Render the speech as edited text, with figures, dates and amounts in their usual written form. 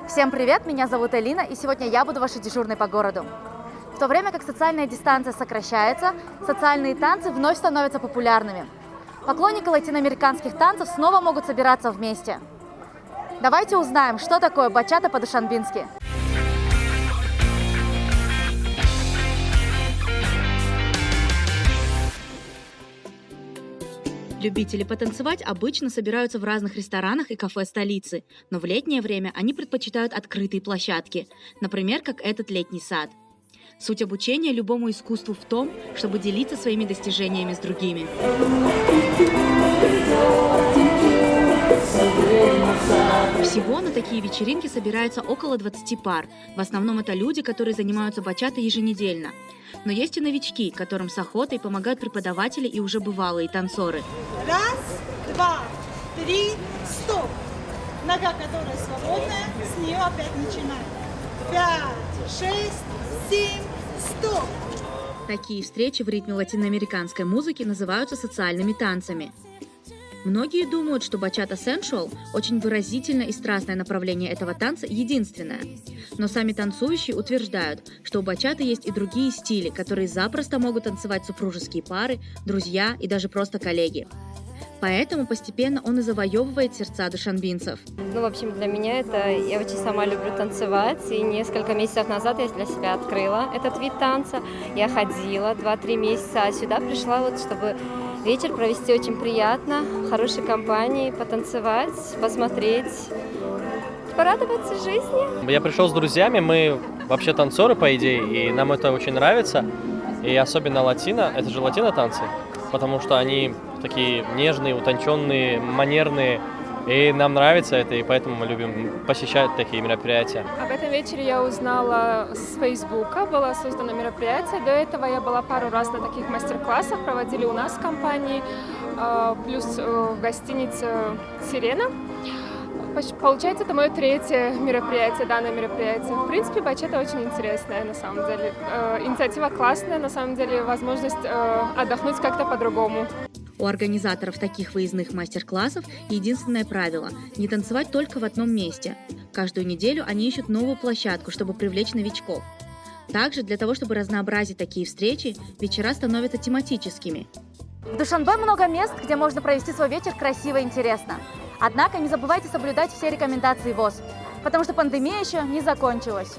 Всем привет, меня зовут Элина, и сегодня я буду вашей дежурной по городу. В то время как социальная дистанция сокращается, социальные танцы вновь становятся популярными. Поклонники латиноамериканских танцев снова могут собираться вместе. Давайте узнаем, что такое бачата по-душанбински. Любители потанцевать обычно собираются в разных ресторанах и кафе столицы, но в летнее время они предпочитают открытые площадки, например, как этот летний сад. Суть обучения любому искусству в том, чтобы делиться своими достижениями с другими. Всего на такие вечеринки собирается около 20 пар. В основном это люди, которые занимаются бачатой еженедельно. Но есть и новички, которым с охотой помогают преподаватели и уже бывалые танцоры. Раз, два, три, стоп. Нога, которая свободная, с нее опять начинаем. 5, 6, 7, стоп. Такие встречи в ритме латиноамериканской музыки называются социальными танцами. Многие думают, что бачата сеншуал, очень выразительное и страстное направление этого танца, единственное. Но сами танцующие утверждают, что у бачаты есть и другие стили, которые запросто могут танцевать супружеские пары, друзья и даже просто коллеги. Поэтому постепенно он и завоевывает сердца душанбинцев. В общем, для меня это... Я очень сама люблю танцевать, и несколько месяцев назад я для себя открыла этот вид танца. Я ходила 2-3 месяца, а сюда пришла чтобы вечер провести очень приятно, в хорошей компании, потанцевать, посмотреть, порадоваться жизни. Я пришел с друзьями, мы вообще танцоры, по идее, и нам это очень нравится. И особенно латино, это же латино-танцы, потому что они такие нежные, утонченные, манерные. И нам нравится это, и поэтому мы любим посещать такие мероприятия. Об этом вечере я узнала с Фейсбука, было создано мероприятие. До этого я была пару раз на таких мастер-классах, проводили у нас в компании, плюс в гостинице «Сирена». Получается, это мое третье мероприятие, данное мероприятие. В принципе, бачата очень интересная, на самом деле. Инициатива классная, на самом деле, возможность отдохнуть как-то по-другому. У организаторов таких выездных мастер-классов единственное правило – не танцевать только в одном месте. Каждую неделю они ищут новую площадку, чтобы привлечь новичков. Также для того, чтобы разнообразить такие встречи, вечера становятся тематическими. В Душанбе много мест, где можно провести свой вечер красиво и интересно. Однако не забывайте соблюдать все рекомендации ВОЗ, потому что пандемия еще не закончилась.